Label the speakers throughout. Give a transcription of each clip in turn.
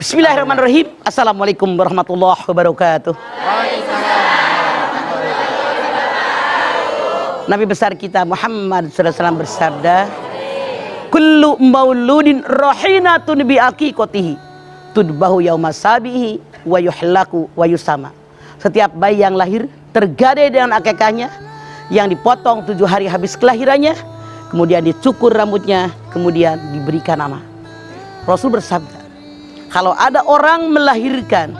Speaker 1: Bismillahirrahmanirrahim. Assalamualaikum warahmatullahi wabarakatuh. Nabi besar kita Muhammad SAW bersabda, kullu mauludin rahinatun bi aqiqatihi tudbahu yauma sabihi wa yuhlaku wa yusama. Setiap bayi yang lahir tergadai dengan akikahnya, yang dipotong 7 hari habis kelahirannya, kemudian dicukur rambutnya, kemudian diberikan nama. Rasul bersabda, kalau ada orang melahirkan,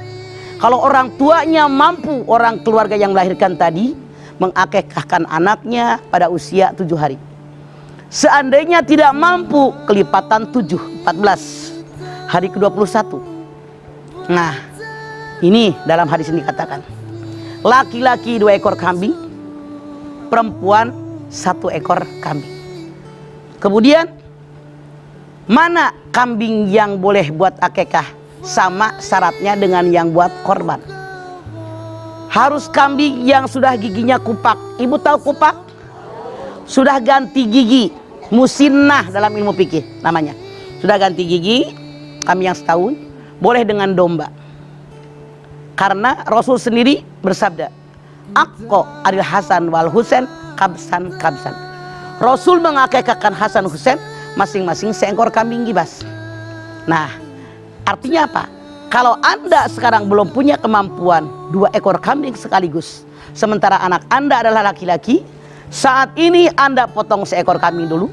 Speaker 1: kalau orang tuanya mampu, orang keluarga yang melahirkan tadi mengakikahkan anaknya pada usia 7 hari. Seandainya tidak mampu, kelipatan 7, 14, hari ke-21. Nah, ini dalam hadis ini dikatakan, laki-laki 2 ekor kambing, perempuan 1 ekor kambing. Kemudian mana kambing yang boleh buat akikah? Sama syaratnya dengan yang buat korban. Harus kambing yang sudah giginya kupak. Ibu tahu kupak? Sudah ganti gigi, musinnah dalam ilmu fikih namanya. Sudah ganti gigi, kambing yang setahun. Boleh dengan domba. Karena Rasul sendiri bersabda, Akko adil Hasan wal Husain kabsan kabsan. Rasul mengakikahkan Hasan Husain masing-masing seekor kambing gibas. Nah, artinya apa? Kalau Anda sekarang belum punya kemampuan 2 ekor kambing sekaligus, sementara anak Anda adalah laki-laki, saat ini Anda potong seekor kambing dulu.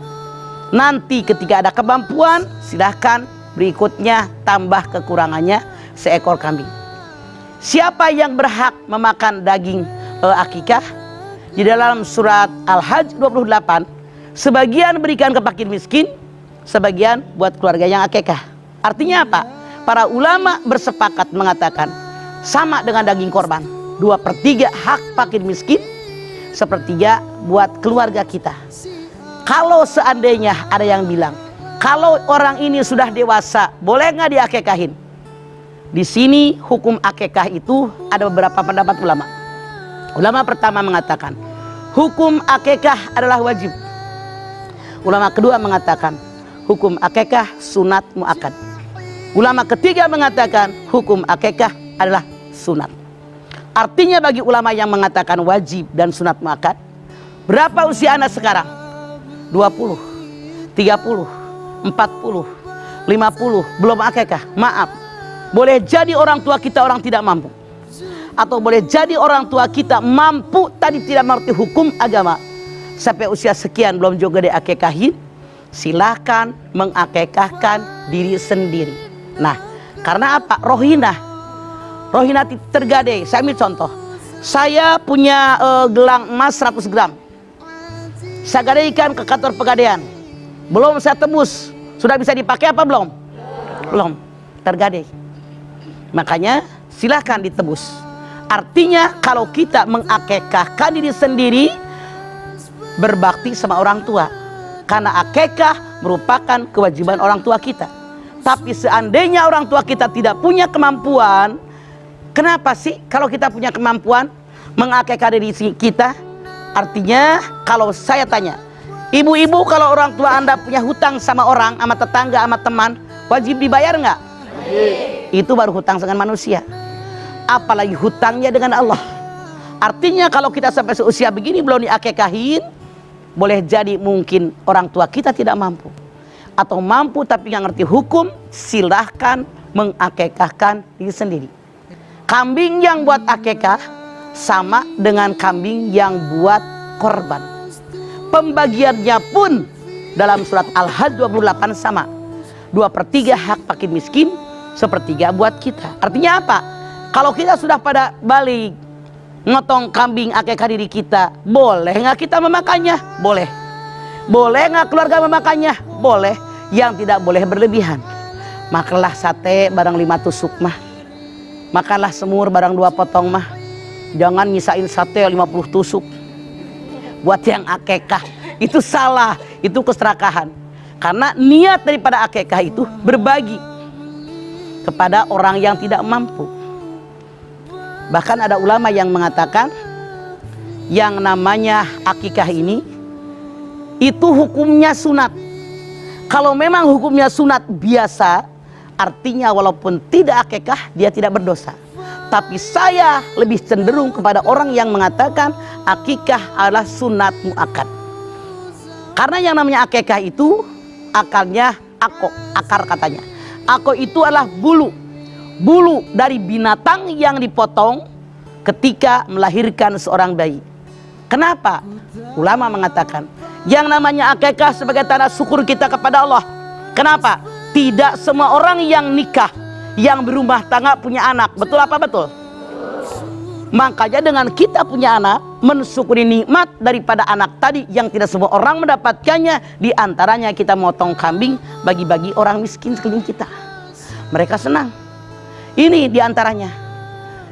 Speaker 1: Nanti ketika ada kemampuan, silahkan berikutnya tambah kekurangannya seekor kambing. Siapa yang berhak memakan daging akikah? Di dalam surat Al-Hajj 28, sebagian berikan ke fakir miskin, sebagian buat keluarga yang akikah. Artinya apa? Para ulama bersepakat mengatakan sama dengan daging korban. 2/3 hak fakir miskin, 1/3 buat keluarga kita. Kalau seandainya ada yang bilang, kalau orang ini sudah dewasa, boleh nggak diakikahin? Di sini hukum akikah itu ada beberapa pendapat ulama. Ulama pertama mengatakan, hukum akikah adalah wajib. Ulama kedua mengatakan hukum akikah sunat muakkad. Ulama ketiga mengatakan hukum akikah adalah sunat. Artinya bagi ulama yang mengatakan wajib dan sunat muakkad, berapa usia Anda sekarang? 20, 30, 40, 50, belum akikah? Maaf, boleh jadi orang tua kita orang tidak mampu, atau boleh jadi orang tua kita mampu tadi tidak mengerti hukum agama, sampai usia sekian belum juga diakikahin, silahkan mengakikahkan diri sendiri. Nah, karena apa? Rohinah tergadai. Saya ambil contoh, saya punya gelang emas 100 gram, saya gadaikan ke kantor pegadaian, belum saya tebus, sudah bisa dipakai apa belum? Belum, tergadai. Makanya silahkan ditebus. Artinya kalau kita mengakikahkan diri sendiri, berbakti sama orang tua, karena akikah merupakan kewajiban orang tua kita. Tapi seandainya orang tua kita tidak punya kemampuan, kenapa sih kalau kita punya kemampuan mengakikah diri kita? Artinya kalau saya tanya, ibu-ibu, kalau orang tua Anda punya hutang sama orang, sama tetangga, sama teman, wajib dibayar nggak? Itu baru hutang dengan manusia, apalagi hutangnya dengan Allah. Artinya kalau kita sampai seusia begini belum diakikahin, boleh jadi mungkin orang tua kita tidak mampu, atau mampu tapi nggak ngerti hukum, silahkan mengakikahkan diri sendiri. Kambing yang buat akikah sama dengan kambing yang buat korban. Pembagiannya pun dalam surat Al-Hajj 28 sama. 2/3 hak fakir miskin, 1/3 buat kita. Artinya apa? Kalau kita sudah pada balik ngotong kambing akikah diri kita, boleh nggak kita memakannya? Boleh. Boleh nggak keluarga memakannya? Boleh. Yang tidak boleh berlebihan. Makanlah sate barang 5 tusuk mah, makanlah semur barang 2 potong mah. Jangan nyisain sate 50 tusuk buat yang akikah. Itu salah, itu keserakahan. Karena niat daripada akikah itu berbagi kepada orang yang tidak mampu. Bahkan ada ulama yang mengatakan yang namanya akikah ini itu hukumnya sunat. Kalau memang hukumnya sunat biasa, artinya walaupun tidak akikah dia tidak berdosa. Tapi saya lebih cenderung kepada orang yang mengatakan akikah adalah sunat muakkad. Karena yang namanya akikah itu akalnya akar katanya. Ako itu adalah bulu dari binatang yang dipotong ketika melahirkan seorang bayi. Kenapa? Ulama mengatakan yang namanya akikah sebagai tanda syukur kita kepada Allah. Kenapa? Tidak semua orang yang nikah, yang berumah tangga punya anak. Betul apa betul? Makanya dengan kita punya anak, mensyukuri nikmat daripada anak tadi yang tidak semua orang mendapatkannya. Di antaranya kita motong kambing, bagi-bagi orang miskin sekeliling kita. Mereka senang. Ini di antaranya.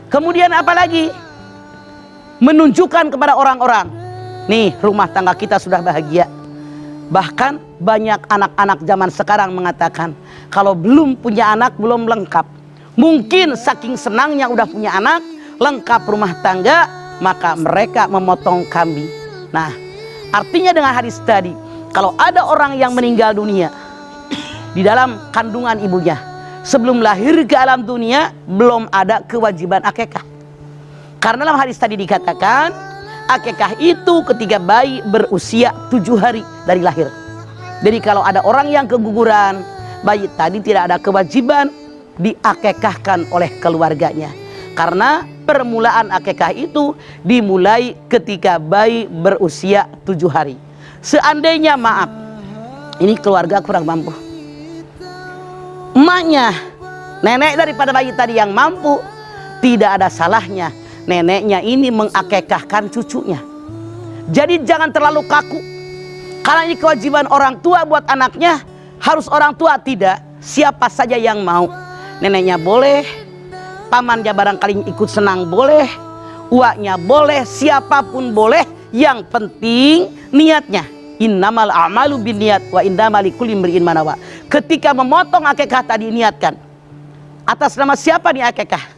Speaker 1: Kemudian apa lagi? Menunjukkan kepada orang-orang, nih rumah tangga kita sudah bahagia. Bahkan banyak anak-anak zaman sekarang mengatakan kalau belum punya anak belum lengkap. Mungkin saking senangnya udah punya anak, lengkap rumah tangga, maka mereka memotong kambing. Nah, artinya dengan hadis tadi, kalau ada orang yang meninggal dunia di dalam kandungan ibunya, sebelum lahir ke alam dunia belum ada kewajiban akikah. Karena dalam hadis tadi dikatakan akikah itu ketika bayi berusia 7 hari dari lahir. Jadi kalau ada orang yang keguguran, bayi tadi tidak ada kewajiban diakikahkan oleh keluarganya. Karena permulaan akikah itu dimulai ketika bayi berusia 7 hari. Seandainya maaf, ini keluarga kurang mampu, emaknya, nenek daripada bayi tadi yang mampu, tidak ada salahnya neneknya ini mengakikahkan cucunya. Jadi jangan terlalu kaku. Karena ini kewajiban orang tua buat anaknya. Harus orang tua tidak. Siapa saja yang mau. Neneknya boleh, pamannya barangkali ikut senang boleh, uaknya boleh, siapapun boleh. Yang penting niatnya. Innamal a'malu binniyat wa innamal likulli imri'in ma nawa. Ketika memotong akikah tadi niatkan. Atas nama siapa nih akikah?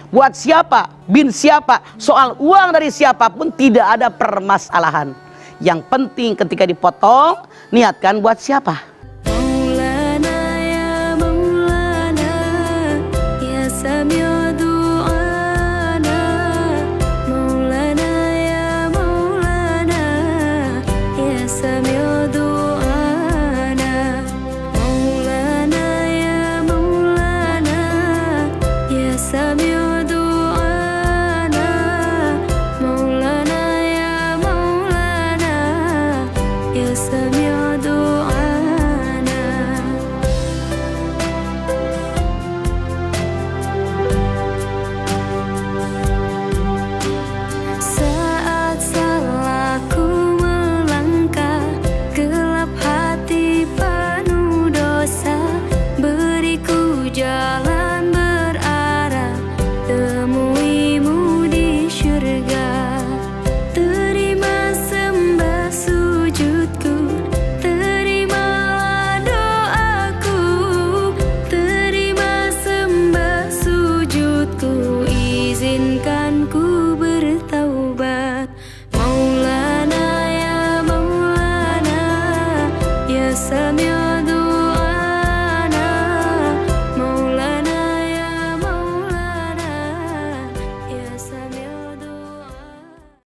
Speaker 1: Buat siapa, bin siapa, soal uang dari siapapun tidak ada permasalahan. Yang penting ketika dipotong, niatkan buat siapa.